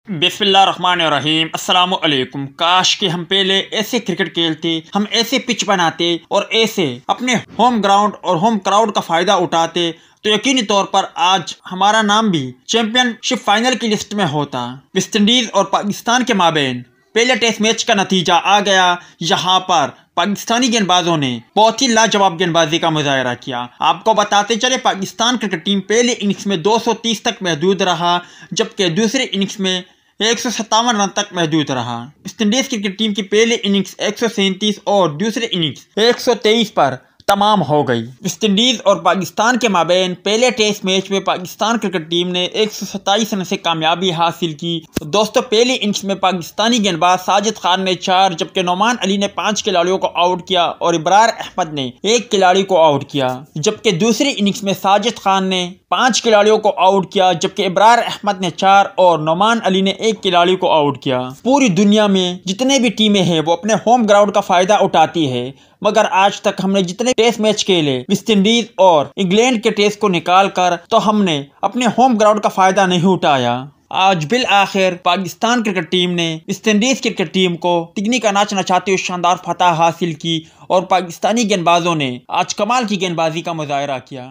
बिस्मिल्लाहिर्रहमानिर्रहीम अस्सलामुअलैकुम। काश कि हम पहले ऐसे क्रिकेट खेलते, हम ऐसे पिच बनाते और ऐसे अपने होम ग्राउंड और होम क्राउड का फ़ायदा उठाते तो यकीनी तौर पर आज हमारा नाम भी चैंपियनशिप फाइनल की लिस्ट में होता। वेस्ट इंडीज़ और पाकिस्तान के माबेन पहले टेस्ट मैच का नतीजा आ गया। यहाँ पर पाकिस्तानी गेंदबाजों ने बहुत ही लाजवाब गेंदबाजी का मुजाहरा किया। आपको बताते चले, पाकिस्तान क्रिकेट टीम पहले इनिंग्स में 230 तक महदूद रहा, जबकि दूसरे इनिंग्स में 157 रन तक महदूद रहा। वेस्ट इंडीज क्रिकेट टीम की पहले इनिंग्स 137 और दूसरे इनिंग्स 123 पर तमाम हो गई। वेस्ट इंडीज और पाकिस्तान के माबेन पहले टेस्ट मैच में पाकिस्तान क्रिकेट टीम ने 127 रन से कामयाबी हासिल की। दोस्तों, पहले इनिंग्स में पाकिस्तानी गेंदबाज साजिद खान ने 4 जबकि नोमान अली ने 5 खिलाड़ियों को आउट किया और इब्रार अहमद ने 1 खिलाड़ी को आउट किया। जबकि दूसरी इनिंग्स में साजिद खान ने 5 खिलाड़ियों को आउट किया, जबकि इब्रार अहमद ने 4 और नोमान अली ने 1 खिलाड़ी को आउट किया। पूरी दुनिया में जितने भी टीमें हैं वो अपने होम ग्राउंड का फायदा उठाती है, मगर आज तक हमने जितने टेस्ट मैच खेले वेस्ट इंडीज और इंग्लैंड के टेस्ट को निकाल कर तो हमने अपने होम ग्राउंड का फायदा नहीं उठाया। आज बिल आखिर पाकिस्तान क्रिकेट टीम ने वेस्ट इंडीज क्रिकेट टीम को तिगनी का नाच नचाते हुए शानदार फतह हासिल की और पाकिस्तानी गेंदबाजों ने आज कमाल की गेंदबाजी का मुजाहरा किया।